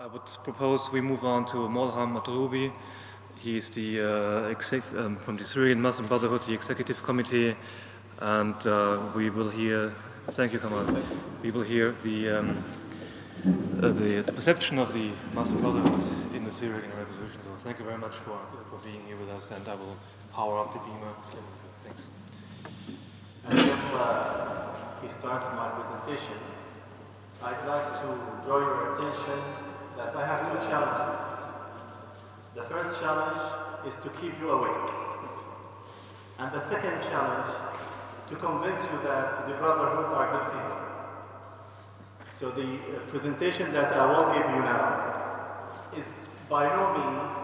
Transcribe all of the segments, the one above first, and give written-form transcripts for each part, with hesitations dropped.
I would propose we move on to Molham al-Droubi. He is from the Syrian Muslim Brotherhood, the Executive Committee, and we will hear, thank you, Kamal, we will hear the perception of the Muslim Brotherhood in the Syrian revolution. So thank you very much for being here with us, and I will power up the beamer. Thanks. And if he starts my presentation, I'd like to draw your attention that I have two challenges. The first challenge is to keep you awake. And the second challenge, to convince you that the Brotherhood are good people. So the presentation that I will give you now is by no means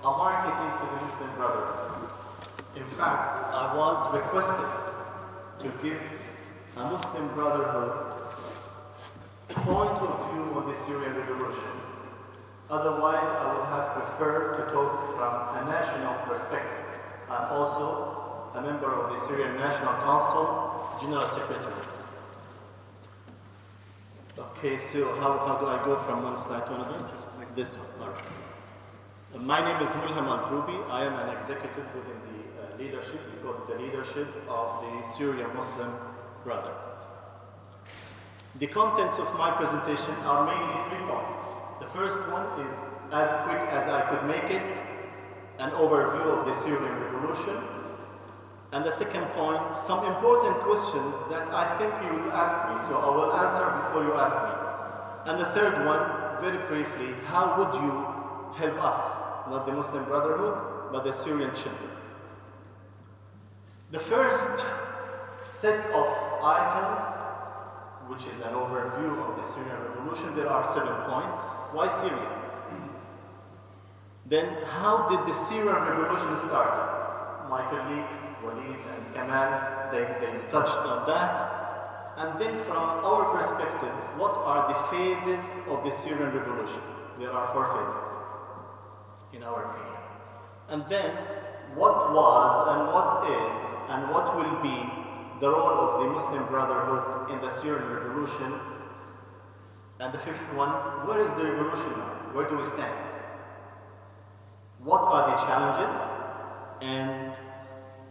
a marketing to the Muslim Brotherhood. In fact, I was requested to give a Muslim Brotherhood point of view on the Syrian revolution. Otherwise, I would have preferred to talk from a national perspective. I'm also a member of the Syrian National Council, General Secretary. Okay, so how do I go from one slide to another? Just like this one. All right. My name is Molham al-Droubi. I am an executive within the leadership, we call it the leadership of the Syrian Muslim Brotherhood. The contents of my presentation are mainly 3 points. The first one is, as quick as I could make it, an overview of the Syrian revolution. And the second point, some important questions that I think you will ask me, so I will answer before you ask me. And the third one, very briefly, how would you help us, not the Muslim Brotherhood, but the Syrian children? The first set of items, which is an overview of the Syrian revolution, there are 7 points. Why Syria? Then how did the Syrian revolution start? My colleagues, Walid and Kamal, they touched on that. And then from our perspective, what are the phases of the Syrian revolution? There are 4 phases, in our opinion. And then, what was and what is and what will be the role of the Muslim Brotherhood in the Syrian revolution? And the 5th one, where is the revolution now? Where do we stand? What are the challenges? And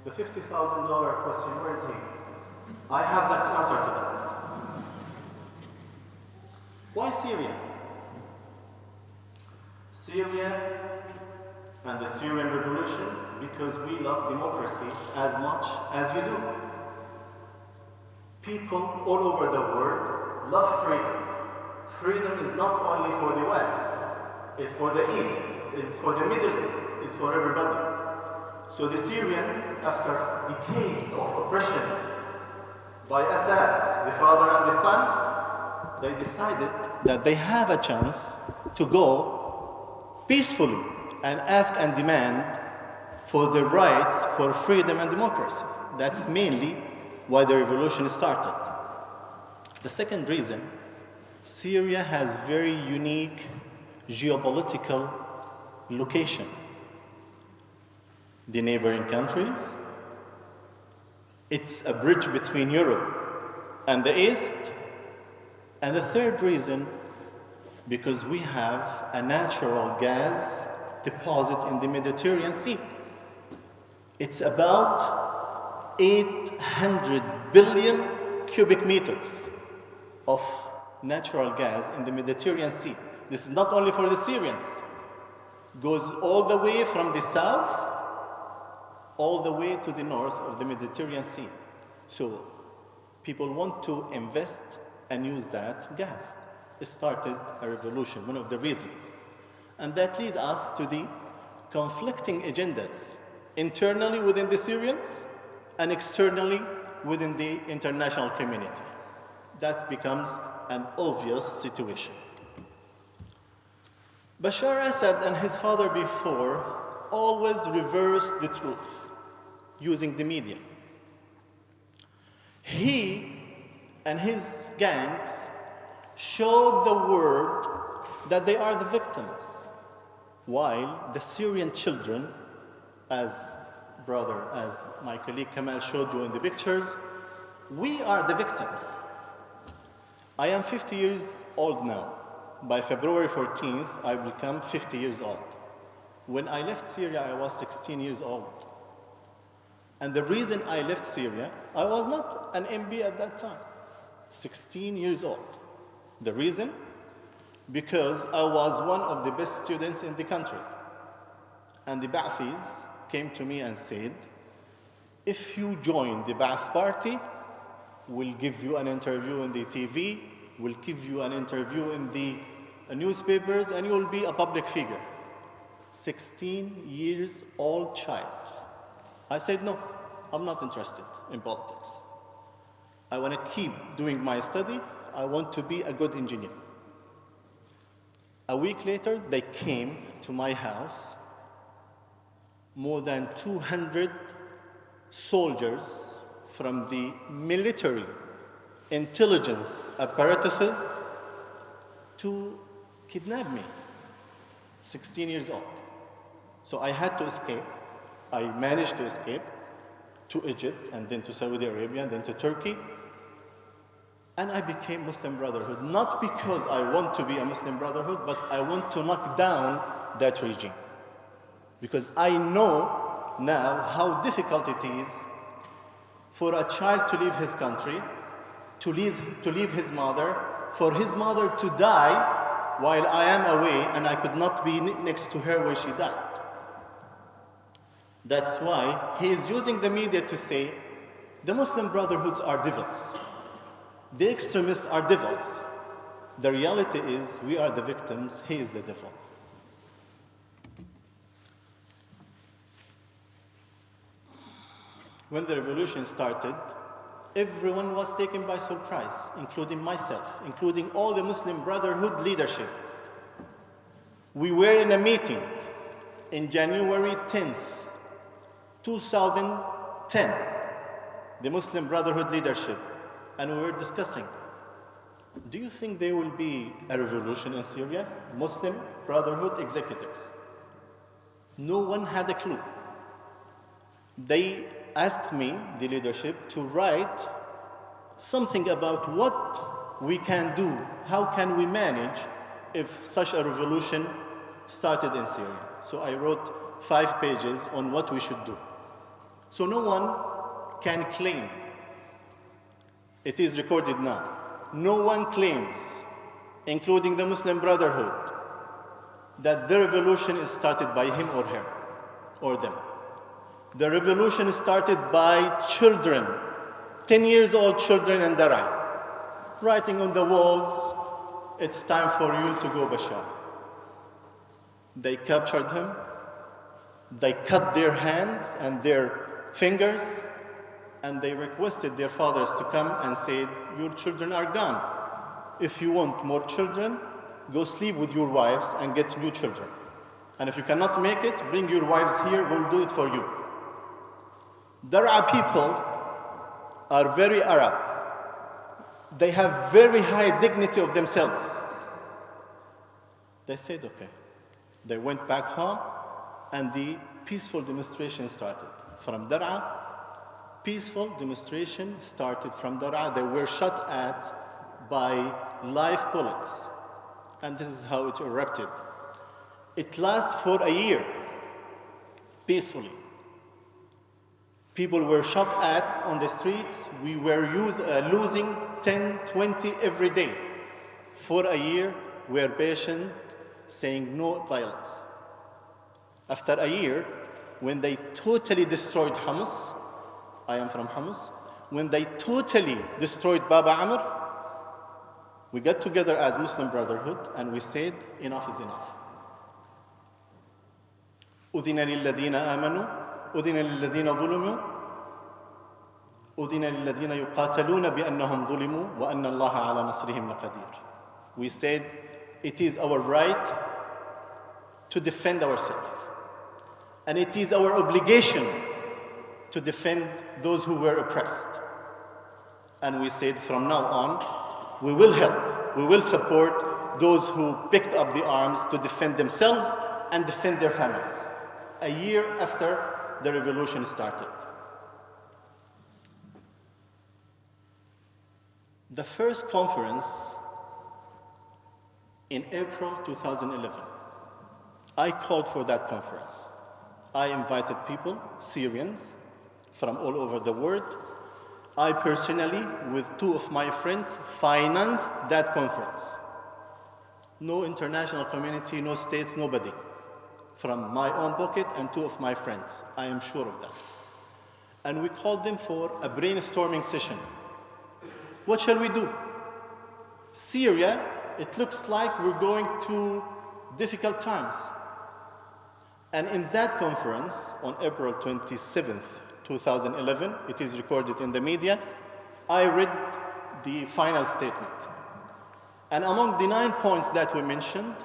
the $50,000 question, where is he? I have the answer to that. Why Syria? Syria and the Syrian revolution, because we love democracy as much as you do. People all over the world love freedom. Freedom is not only for the West, it's for the East, it's for the Middle East, it's for everybody. So the Syrians, after decades of oppression by Assad, the father and the son, they decided that they have a chance to go peacefully and ask and demand for the rights for freedom and democracy. That's mainly why the revolution started. The second reason, Syria has very unique geopolitical location. The neighboring countries, it's a bridge between Europe and the East. And the third reason, because we have a natural gas deposit in the Mediterranean Sea. It's about 800 billion cubic meters of natural gas in the Mediterranean Sea. This is not only for the Syrians. It goes all the way from the south, all the way to the north of the Mediterranean Sea. So people want to invest and use that gas. It started a revolution, one of the reasons. And that leads us to the conflicting agendas internally within the Syrians and externally within the international community. That becomes an obvious situation. Bashar Assad and his father before always reversed the truth using the media. He and his gangs showed the world that they are the victims, while the Syrian children, as my colleague Kamal showed you in the pictures, we are the victims. I am 50 years old now. by February 14th, I will become 50 years old. When I left Syria, I was 16 years old. And the reason I left Syria, I was not an MB at that time, 16 years old. The reason? Because I was one of the best students in the country. And the Ba'athis came to me and said, if you join the Ba'ath party, we'll give you an interview in the TV, we'll give you an interview in the newspapers, and you will be a public figure. 16 years old child. I said, no, I'm not interested in politics. I want to keep doing my study. I want to be a good engineer. A week later, they came to my house. More than 200 soldiers from the military intelligence apparatuses to kidnap me, 16 years old. So I had to escape. I managed to escape to Egypt, and then to Saudi Arabia, and then to Turkey. And I became Muslim Brotherhood, not because I want to be a Muslim Brotherhood, but I want to knock down that regime. Because I know now how difficult it is for a child to leave his country, to leave his mother, for his mother to die while I am away and I could not be next to her when she died. That's why he is using the media to say, the Muslim Brotherhoods are devils. The extremists are devils. The reality is, we are the victims, he is the devil. When the revolution started, everyone was taken by surprise, including myself, including all the Muslim Brotherhood leadership. We were in a meeting in January 10th, 2010, the Muslim Brotherhood leadership, and we were discussing, do you think there will be a revolution in Syria? Muslim Brotherhood executives. No one had a clue. They asked me, the leadership, to write something about what we can do, how can we manage if such a revolution started in Syria. So I wrote 5 pages on what we should do. So no one can claim, it is recorded now, no one claims, including the Muslim Brotherhood, that the revolution is started by him or her, or them. The revolution started by children, 10 years old children in Daraa, writing on the walls, it's time for you to go, Bashar. They captured him, they cut their hands and their fingers, and they requested their fathers to come and say, your children are gone. If you want more children, go sleep with your wives and get new children. And if you cannot make it, bring your wives here, we'll do it for you. Daraa people are very Arab. They have very high dignity of themselves. They said, okay. They went back home, and the peaceful demonstration started. From Daraa, peaceful demonstration started from Daraa. They were shot at by live bullets. And this is how it erupted. It lasted for a year, peacefully. People were shot at on the streets. We were losing 10, 20 every day. For a year, we were patient, saying no violence. After a year, when they totally destroyed Homs, I am from Homs, when they totally destroyed Baba Amr, we got together as Muslim Brotherhood and we said, enough is enough. أذن للذين آمنوا أذن للذين ظلموا أذن للذين يقاتلون بأنهم ظلموا وأن الله على نصرهم لقدير. We said, it is our right to defend ourselves. And it is our obligation to defend those who were oppressed. And we said, from now on, we will help, we will support those who picked up the arms to defend themselves and defend their families. A year after the revolution started. The first conference in April 2011. I called for that conference. I invited people, Syrians, from all over the world. I personally, with two of my friends, financed that conference. No international community, no states, nobody. From my own pocket and two of my friends. I am sure of that. And we called them for a brainstorming session. What shall we do? Syria, it looks like we're going through difficult times. And in that conference, on April 27th, 2011, it is recorded in the media, I read the final statement. And among the 9 points that we mentioned,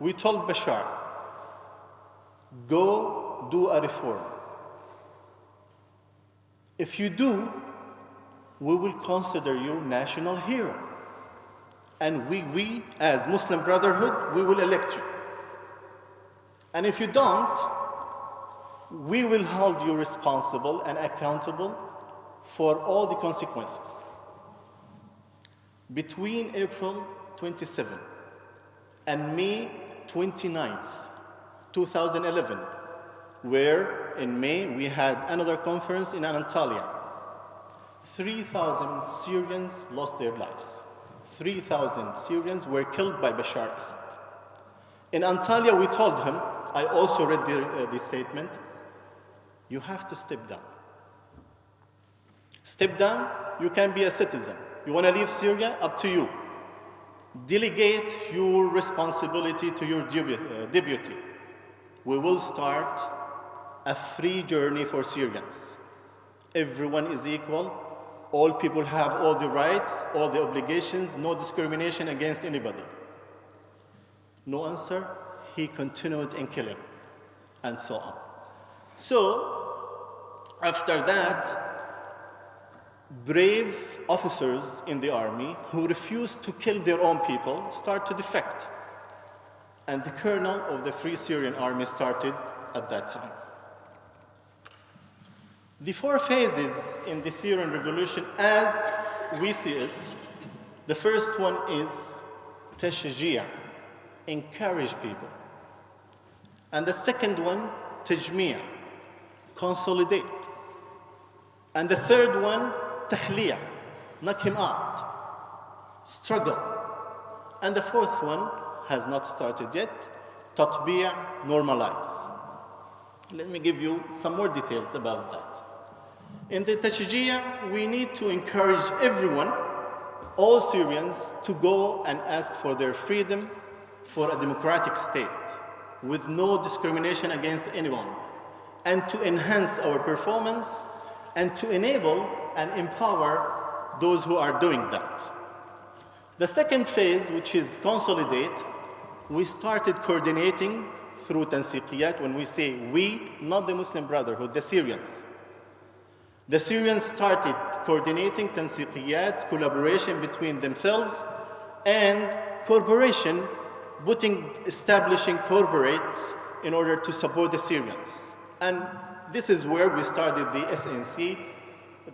we told Bashar, go do a reform. If you do, we will consider you national hero. And we, as Muslim Brotherhood, we will elect you. And if you don't, we will hold you responsible and accountable for all the consequences. Between April 27 and May 29th, 2011, where in May we had another conference in Antalya, 3,000 Syrians lost their lives. 3,000 Syrians were killed by Bashar al-Assad. In Antalya, we told him, I also read the statement, you have to step down. Step down, you can be a citizen. You want to leave Syria? Up to you. Delegate your responsibility to your deputy. We will start a free journey for Syrians. Everyone is equal. All people have all the rights, all the obligations, no discrimination against anybody. No answer. He continued in killing, and so on. So, after that, brave officers in the army who refused to kill their own people start to defect. And the colonel of the Free Syrian Army started at that time. The 4 phases in the Syrian revolution, as we see it, the first one is tashjia, encourage people. And the second one, tajmiya, consolidate. And the third one, takhliya, knock him out, struggle. And the fourth one has not started yet, tatbi'a, normalize. Let me give you some more details about that. In the tashjia, we need to encourage everyone, all Syrians, to go and ask for their freedom, for a democratic state, with no discrimination against anyone, and to enhance our performance, and to enable and empower those who are doing that. The second phase, which is consolidate, we started coordinating through tansiqiyat. When we say we, not the Muslim Brotherhood, the Syrians. The Syrians started coordinating tansiqiyat, collaboration between themselves, and cooperation, establishing corporates in order to support the Syrians. And this is where we started the SNC,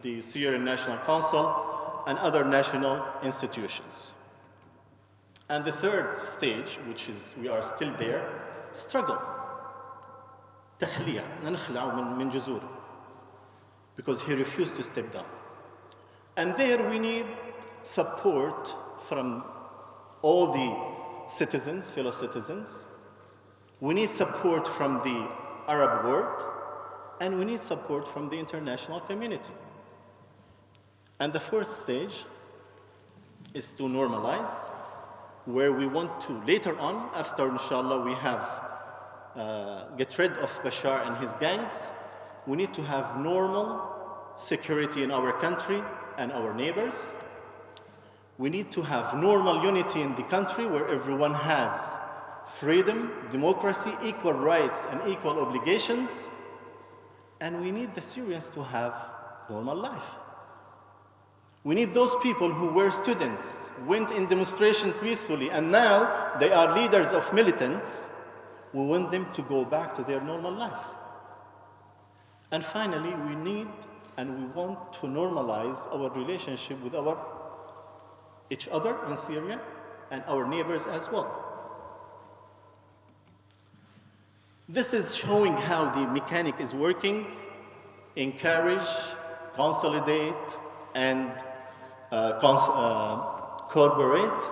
the Syrian National Council, and other national institutions. And the third stage, which is, we are still there, struggle. تخلية نخلع من جذور, because he refused to step down. And there we need support from all the citizens, fellow citizens. We need support from the Arab world, and we need support from the international community. And the fourth stage is to normalize, where we want to, later on, after inshallah we have get rid of Bashar and his gangs, we need to have normal security in our country and our neighbors. We need to have normal unity in the country where everyone has freedom, democracy, equal rights, and equal obligations. And we need the Syrians to have normal life. We need those people who were students, went in demonstrations peacefully, and now they are leaders of militants. We want them to go back to their normal life. And finally, we need and we want to normalize our relationship with each other in Syria and our neighbors as well. This is showing how the mechanic is working: encourage, consolidate, and corroborate.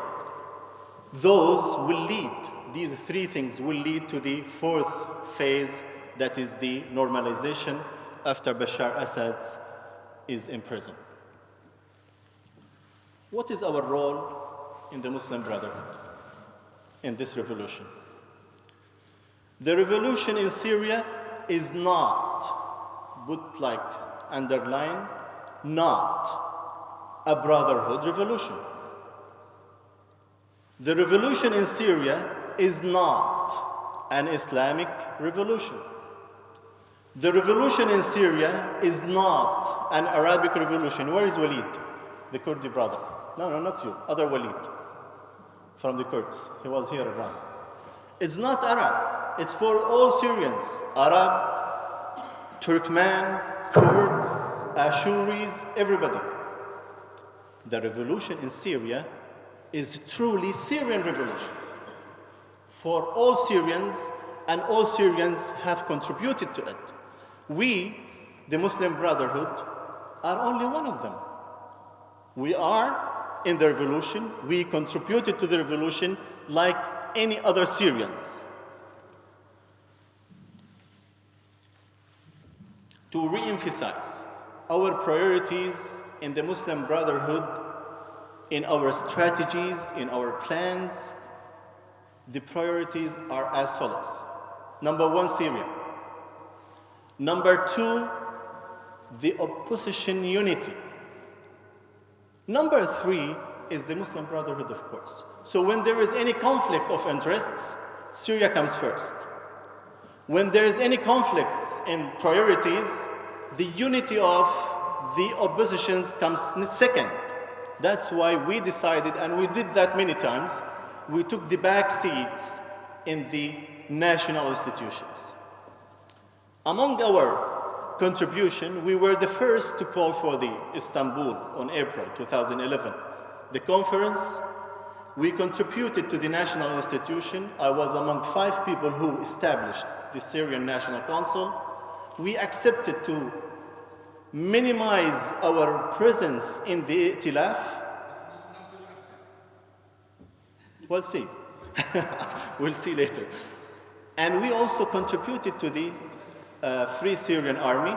Those will lead, these three things will lead to the fourth phase, that is the normalization after Bashar Assad is in prison. What is our role in the Muslim Brotherhood in this revolution? The revolution in Syria is not, put like underline, not a brotherhood revolution. The revolution in Syria is not an Islamic revolution. The revolution in Syria is not an Arabic revolution. Where is Walid, the Kurdi brother? No, not you, other Walid from the Kurds. He was here around. It's not Arab. It's for all Syrians, Arab, Turkmen, Kurds, Ashuris, everybody. The revolution in Syria is truly Syrian revolution for all Syrians, and all Syrians have contributed to it. We, the Muslim Brotherhood, are only one of them. We are in the revolution. We contributed to the revolution like any other Syrians. To re-emphasize our priorities in the Muslim Brotherhood, in our strategies, in our plans, the priorities are as follows. Number one, Syria. Number two, the opposition unity. Number three is the Muslim Brotherhood, of course. So when there is any conflict of interests, Syria comes first. When there is any conflict in priorities, the unity of the oppositions comes second. That's why we decided, and we did that many times, we took the back seats in the national institutions. Among our contribution, we were the first to call for the Istanbul on April 2011. The conference, we contributed to the national institution. I was among 5 people who established the Syrian National Council. We accepted to minimize our presence in the Atelierhaus. We'll see. We'll see later. And we also contributed to the Free Syrian Army.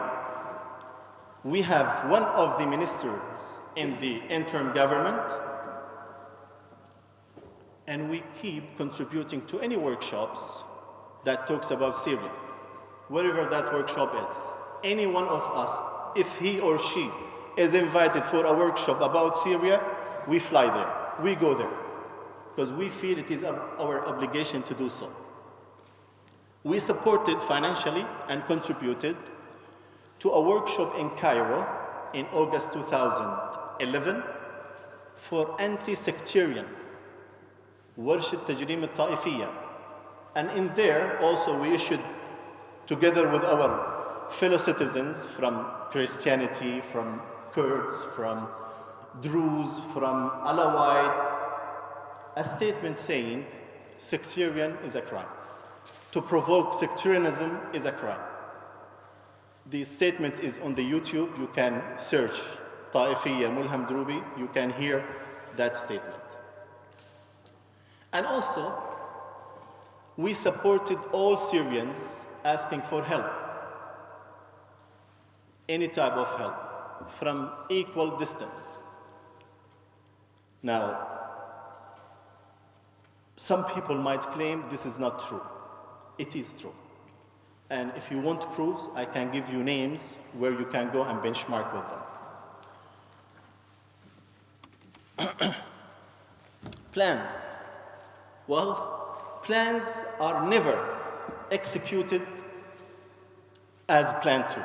We have one of the ministers in the interim government, and we keep contributing to any workshops that talks about Syria. Wherever that workshop is, any one of us, if he or she is invited for a workshop about Syria, we fly there, we go there, because we feel it is our obligation to do so. We supported financially and contributed to a workshop in Cairo in August 2011 for anti-sectarian worship tajreem al-Ta'ifiyya. And in there also we issued, together with our fellow citizens from Christianity, from Kurds, from Druze, from Alawite, a statement saying sectarian is a crime. To provoke sectarianism is a crime. The statement is on the YouTube. You can search Ta'ifiyya Molham al-Droubi. You can hear that statement. And also, we supported all Syrians asking for help, any type of help, from equal distance. Now, some people might claim this is not true. It is true. And if you want proofs, I can give you names where you can go and benchmark with them. Plans. Well, plans are never executed as planned to.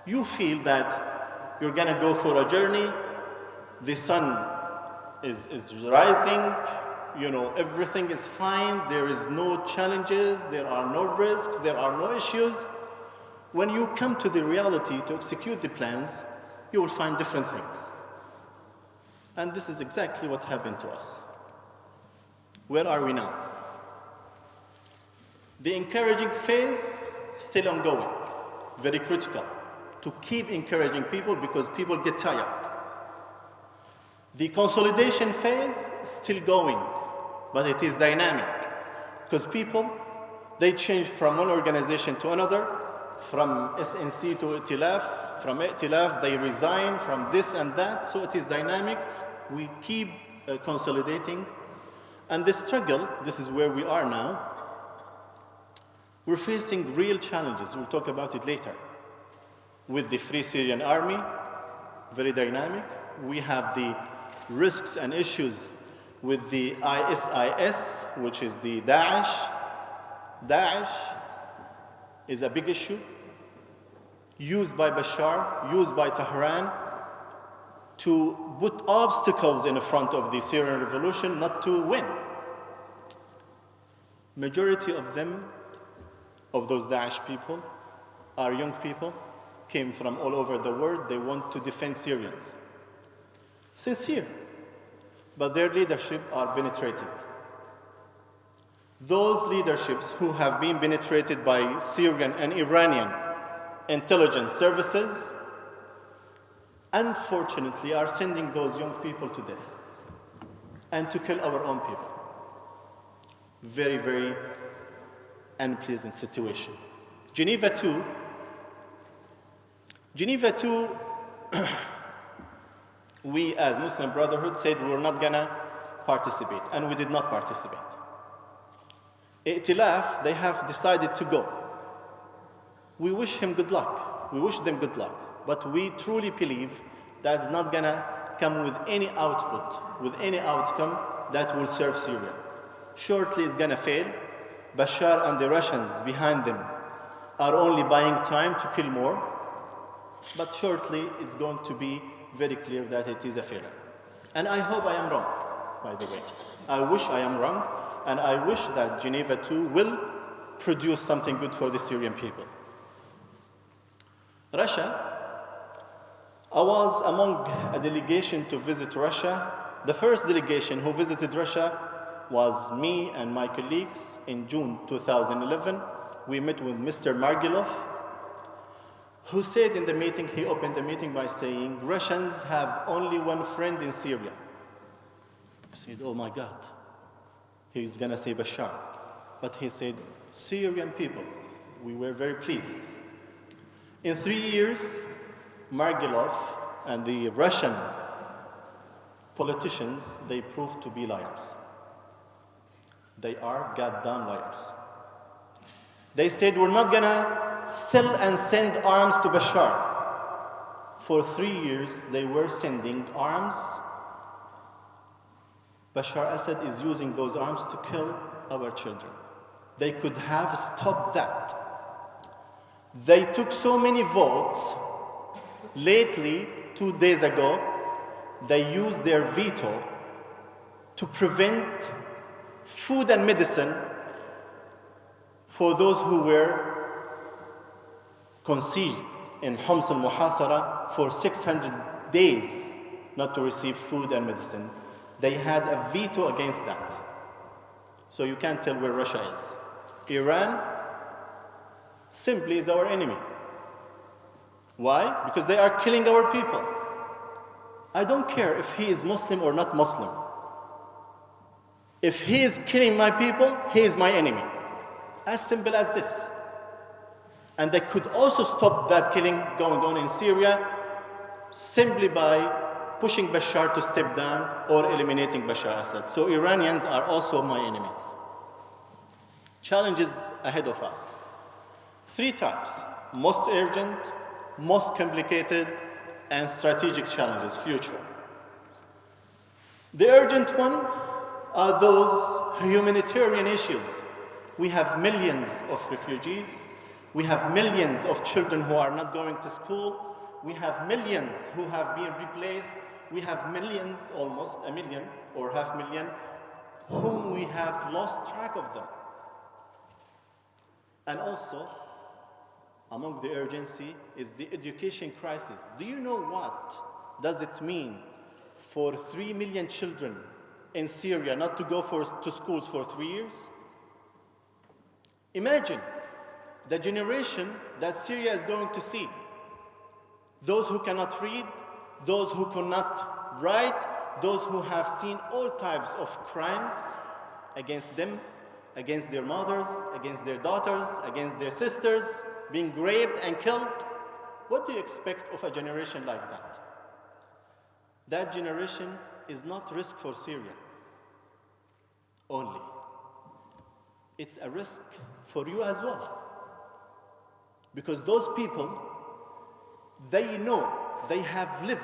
You feel that you're gonna go for a journey, the sun is rising, you know, everything is fine, there is no challenges, there are no risks, there are no issues. When you come to the reality to execute the plans, you will find different things. And this is exactly what happened to us. Where are we now? The encouraging phase still ongoing, very critical, to keep encouraging people because people get tired. The consolidation phase still going, but it is dynamic because people, they change from one organization to another, from SNC to Atelierhaus, from Atelierhaus they resign, from this and that, so it is dynamic. We keep consolidating. And the struggle, this is where we are now, we're facing real challenges. We'll talk about it later. With the Free Syrian Army, very dynamic. We have the risks and issues with the ISIS, which is the Daesh. Daesh is a big issue, used by Bashar, used by Tehran, to put obstacles in front of the Syrian revolution, not to win. Majority of them, of those Daesh people, are young people, came from all over the world. They want to defend Syrians. Sincere, but their leadership are penetrated. Those leaderships who have been penetrated by Syrian and Iranian intelligence services, unfortunately, are sending those young people to death and to kill our own people. Very, very unpleasant situation. Geneva 2, we as Muslim Brotherhood said we were not gonna participate, and we did not participate. Atelierhaus, they have decided to go. We wish him good luck. We wish them good luck. But we truly believe that's not gonna come with any output, with any outcome that will serve Syria. Shortly it's gonna fail. Bashar and the Russians behind them are only buying time to kill more. But shortly it's going to be very clear that it is a failure. And I hope I am wrong, by the way. I wish I am wrong, and I wish that Geneva 2 will produce something good for the Syrian people. Russia, I was among a delegation to visit Russia. The first delegation who visited Russia was me and my colleagues in June 2011. We met with Mr. Margilov, who said in the meeting, he opened the meeting by saying, Russians have only one friend in Syria. I said, oh my God. He's gonna say Bashar. But he said, Syrian people. We were very pleased. In 3 years, Margilov and the Russian politicians, they proved to be liars. They are goddamn liars. They said, we're not gonna sell and send arms to Bashar. For 3 years, they were sending arms. Bashar Assad is using those arms to kill our children. They could have stopped that. They took so many votes. Lately, 2 days ago, they used their veto to prevent food and medicine for those who were conceived in Homs al-Muhasara for 600 days not to receive food and medicine. They had a veto against that. So you can't tell where Russia is. Iran simply is our enemy. Why? Because they are killing our people. I don't care if he is Muslim or not Muslim. If he is killing my people, he is my enemy. As simple as this. And they could also stop that killing going on in Syria simply by pushing Bashar to step down or eliminating Bashar Assad. So Iranians are also my enemies. Challenges ahead of us. 3 types: most urgent, most complicated, and strategic challenges, future. The urgent one are those humanitarian issues. We have millions of refugees. We have millions of children who are not going to school. We have millions who have been replaced. We have millions, almost a million or 500,000, whom we have lost track of them. And also, among the urgency is the education crisis. Do you know what does it mean for 3 million children in Syria not to go to schools for 3 years? Imagine the generation that Syria is going to see. Those who cannot read, those who cannot write, those who have seen all types of crimes against them, against their mothers, against their daughters, against their sisters, being raped and killed. What do you expect of a generation like that? That generation is not risk for Syria only. It's a risk for you as well. Because those people, they know, they have lived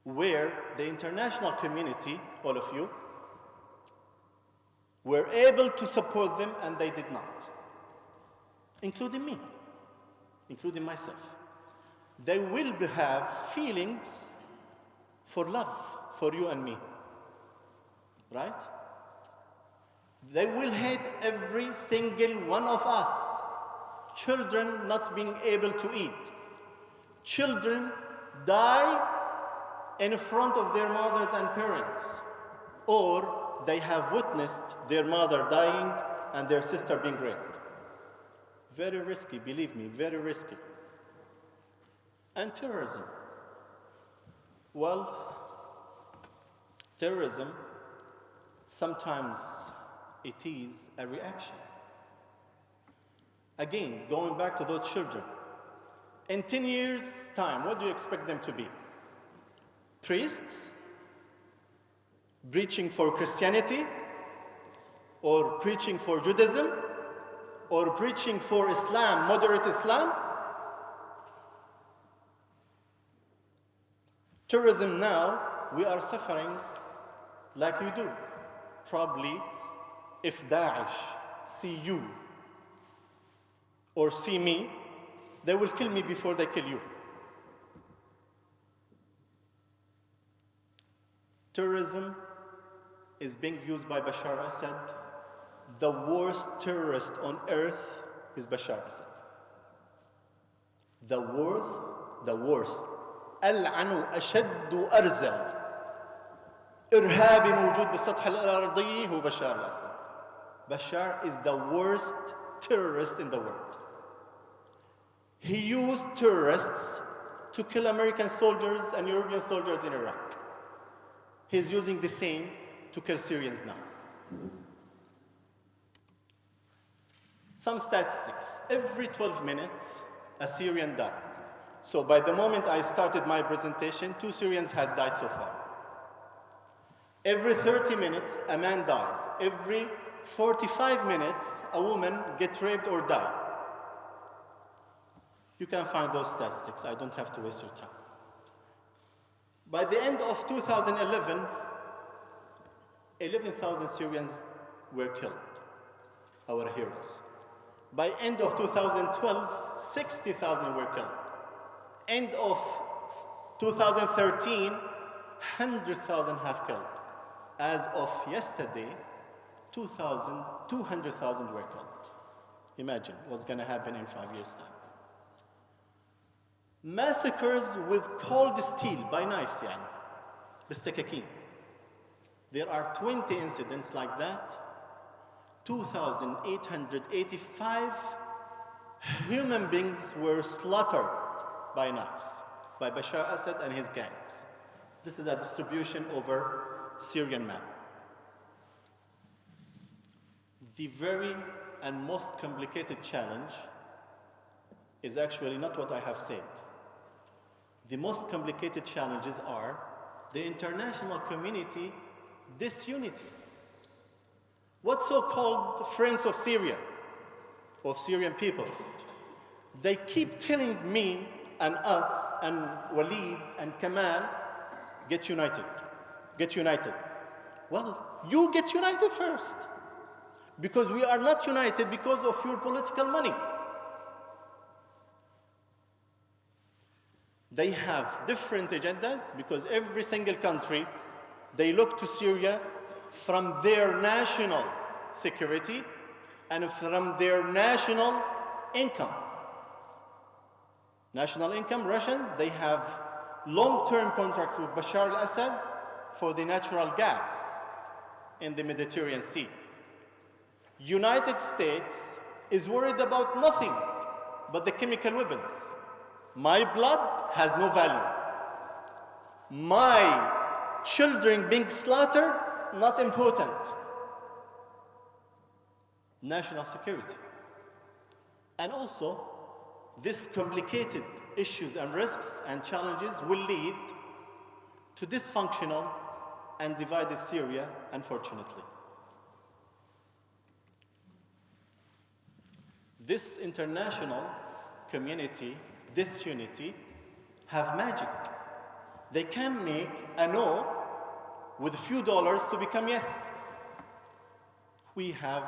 where the international community, all of you, were able to support them and they did not. Including me, including myself. They will have feelings for love for you and me. Right? They will hate every single one of us. Children not being able to eat. Children die in front of their mothers and parents. Or they have witnessed their mother dying and their sister being raped. Very risky, believe me, very risky. And terrorism. Well, terrorism, sometimes it is a reaction. Again, going back to those children. In 10 years' time, what do you expect them to be? Priests? Preaching for Christianity? Or preaching for Judaism? Or preaching for Islam, moderate Islam? Terrorism now, we are suffering like you do. Probably if Daesh see you or see me, they will kill me before they kill you. Terrorism is being used by Bashar Assad. The worst terrorist on earth is Bashar Assad. The worst. ألعن أشد أرزل إرهابي موجود بالسطح الأرضي هو بشار الأسد. Bashar is the worst terrorist in the world. He used terrorists to kill American soldiers and European soldiers in Iraq. He's using the same to kill Syrians now. Some statistics. Every 12 minutes, a Syrian died. So by the moment I started my presentation, 2 Syrians had died so far. Every 30 minutes, a man dies. Every 45 minutes, a woman gets raped or dies. You can find those statistics. I don't have to waste your time. By the end of 2011, 11,000 Syrians were killed, our heroes. By end of 2012, 60,000 were killed. End of 2013, 100,000 have killed. As of yesterday, 200,000 were killed. Imagine what's going to happen in 5 years' time. Massacres with cold steel by knives, يعني, بالسكاكين. There are 20 incidents like that. 2,885 human beings were slaughtered by knives, by Bashar Assad and his gangs. This is a distribution over Syrian map. The very and most complicated challenge is actually not what I have said. The most complicated challenges are the international community disunity. What so-called friends of Syria, of Syrian people, they keep telling me and us and Walid and Kamal, get united, get united. Well, you get united first. Because we are not united because of your political money. They have different agendas because every single country, they look to Syria from their national security and from their national income. National income, Russians, they have long-term contracts with Bashar al-Assad for the natural gas in the Mediterranean Sea. United States is worried about nothing but the chemical weapons. My blood has no value. My children being slaughtered, not important. National security. And also, these complicated issues and risks and challenges will lead to dysfunctional and divided Syria, unfortunately. This international community, this unity, have magic. They can make a no with a few dollars to become yes. We have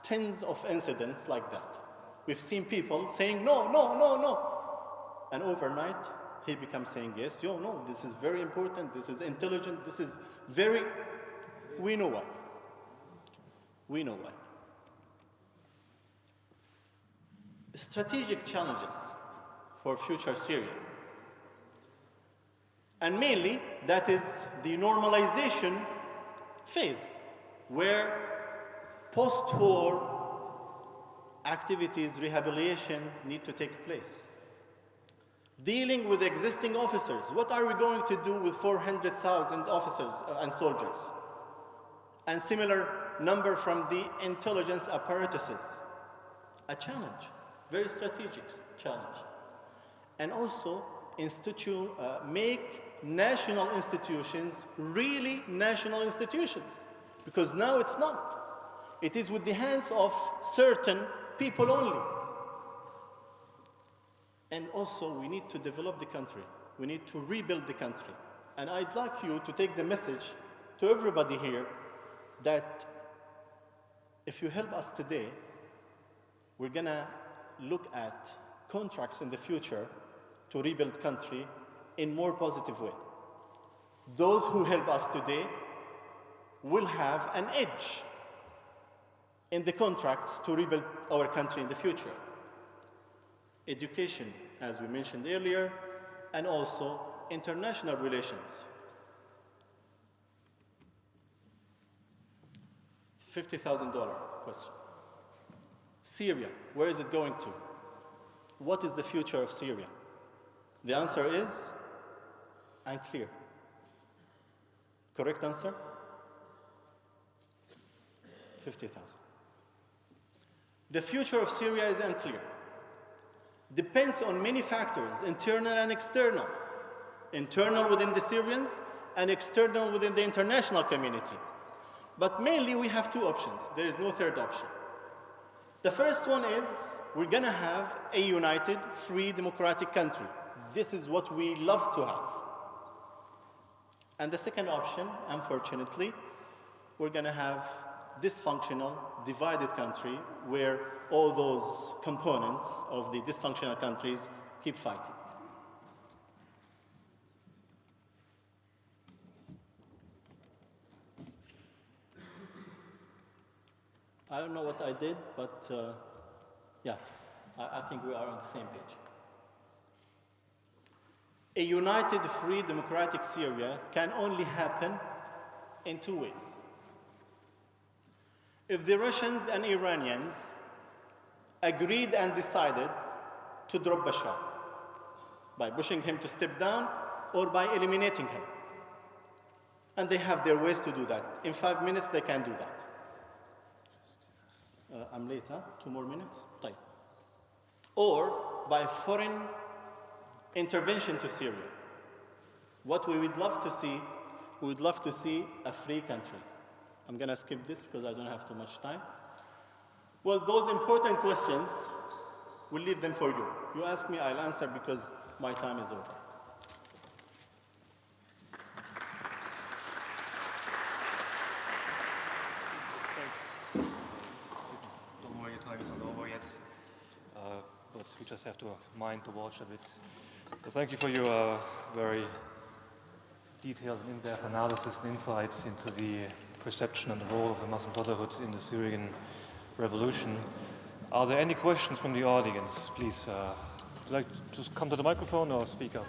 tens of incidents like that. We've seen people saying no, no, no, no. And overnight, he becomes saying yes. Yo, no, this is very important. This is intelligent. This is very... We know why. We know why. Strategic challenges for future Syria. And mainly, that is the normalization phase, where post-war activities, rehabilitation need to take place. Dealing with existing officers. What are we going to do with 400,000 officers and soldiers? And similar number from the intelligence apparatuses. A challenge. Very strategic challenge. And also make national institutions really national institutions. Because now it's not. It is with the hands of certain people only. And also we need to develop the country. We need to rebuild the country. And I'd like you to take the message to everybody here that if you help us today, we're gonna look at contracts in the future to rebuild country in more positive way. Those who help us today will have an edge in the contracts to rebuild our country in the future. Education, as we mentioned earlier, and also international relations. $50,000 question. Syria, where is it going to? What is the future of Syria? The answer is unclear. Correct answer? 50,000. The future of Syria is unclear. Depends on many factors, internal and external. Internal within the Syrians and external within the international community. But mainly we have two options. There is no third option. The first one is we're gonna have a united, free, democratic country. This is what we love to have. And the second option, unfortunately, we're gonna have dysfunctional, divided country where all those components of the dysfunctional countries keep fighting. I don't know what I did, but yeah, I think we are on the same page. A united, free, democratic Syria can only happen in two ways. If the Russians and Iranians agreed and decided to drop Bashar by pushing him to step down or by eliminating him. And they have their ways to do that. In 5 minutes, they can do that. I'm late, huh? 2 more minutes? طيب. Or by foreign intervention to Syria. What we would love to see, we would love to see a free country. I'm going to skip this because I don't have too much time. Well, those important questions, we'll leave them for you. You ask me, I'll answer because my time is over. Thanks. Don't worry, your time is not over yet. But we just have to mind to watch a bit. So thank you for your very detailed and in-depth analysis and insights into the perception and the role of the Muslim Brotherhood in the Syrian revolution. Are there any questions from the audience? Please, would you like to come to the microphone or speak up?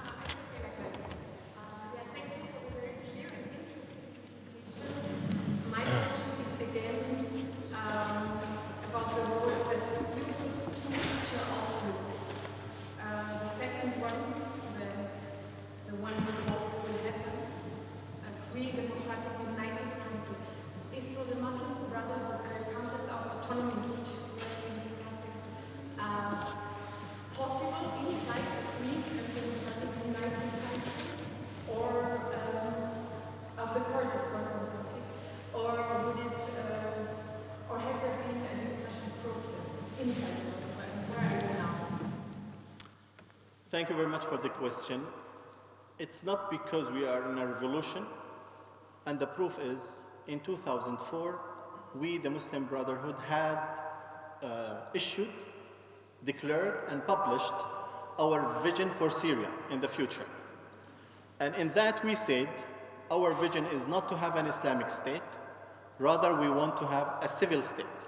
My question is again free, democratic, united country. Is for the Muslim Brotherhood the concept of autonomy, which we have been discussing, possible inside a free and democratic united country, or of the courts, of course, not conflict, or would it, or has there been a discussion process inside Kosovo, and where are you now? Thank you very much for the question. It's not because we are in a revolution, and the proof is, in 2004, we, the Muslim Brotherhood, had issued, declared, and published our vision for Syria in the future. And in that we said, our vision is not to have an Islamic state, rather we want to have a civil state,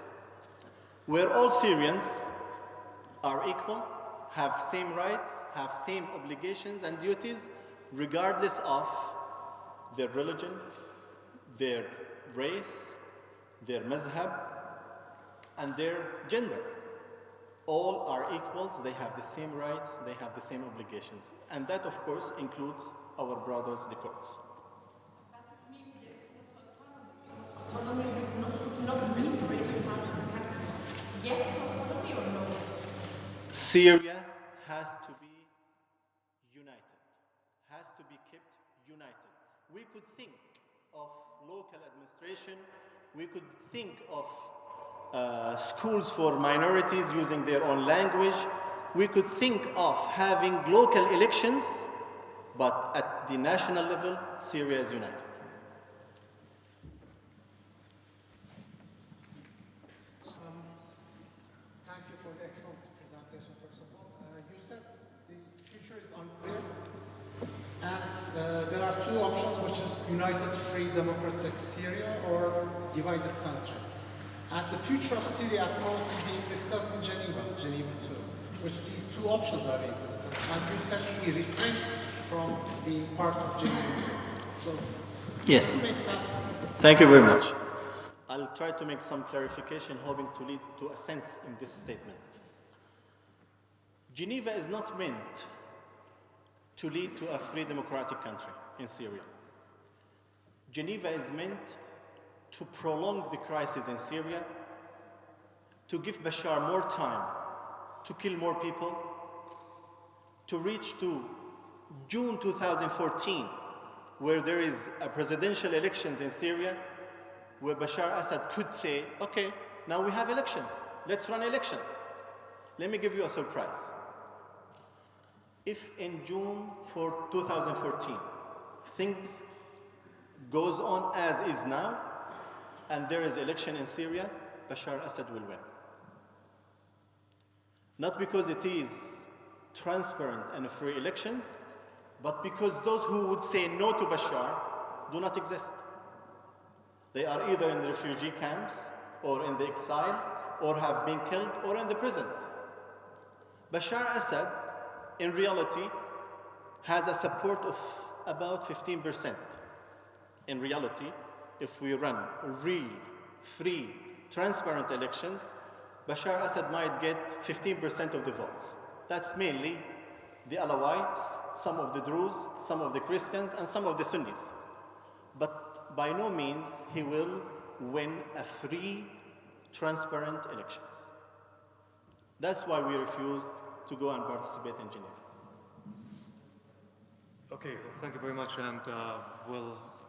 where all Syrians are equal, have same rights, have same obligations and duties, regardless of their religion, their race, their mazhab, and their gender. All are equals, they have the same rights, they have the same obligations. And that, of course, includes our brothers, the Kurds. Autonomy is not military part of the country. Yes to autonomy or no? Syria has to be united, has to be kept united. We could think of local administration, we could think of schools for minorities using their own language, we could think of having local elections, but at the national level, Syria is united. Thank you for the excellent presentation, first of all. You said the future is unclear, and there are two options, which is united, free, democratic Syria or divided country. And the future of Syria at the moment is being discussed in Geneva 2, which these two options are being discussed. And you said we refrain from being part of Geneva 2. So, Yes. does it make sense? Thank you very much. I'll try to make some clarification, hoping to lead to a sense in this statement. Geneva is not meant to lead to a free democratic country in Syria. Geneva is meant to prolong the crisis in Syria, to give Bashar more time to kill more people, to reach to June 2014, where there is a presidential elections in Syria, where Bashar Assad could say, okay, now we have elections, let's run elections. Let me give you a surprise. If in June 2014, things goes on as is now, and there is election in Syria, Bashar Assad will win. Not because it is transparent and free elections, but because those who would say no to Bashar do not exist. They are either in the refugee camps, or in the exile, or have been killed, or in the prisons. Bashar Assad, in reality, has a support of about 15%. In reality, if we run real, free, transparent elections, Bashar Assad might get 15% of the votes. That's mainly the Alawites, some of the Druze, some of the Christians, and some of the Sunnis. But by no means he will win a free, transparent elections. That's why we refused to go and participate in Geneva. Okay, so thank you very much, and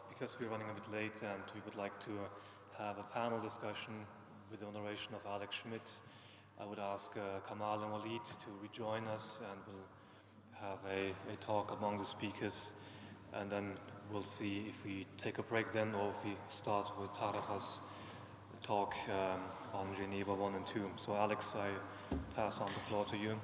because we're running a bit late and we would like to have a panel discussion with the moderation of Alex Schmidt, I would ask Kamal and Walid to rejoin us, and we'll have a talk among the speakers, and then we'll see if we take a break then, or if we start with Tarafa's talk on Geneva 1 and 2. So Alex, I pass on the floor to you.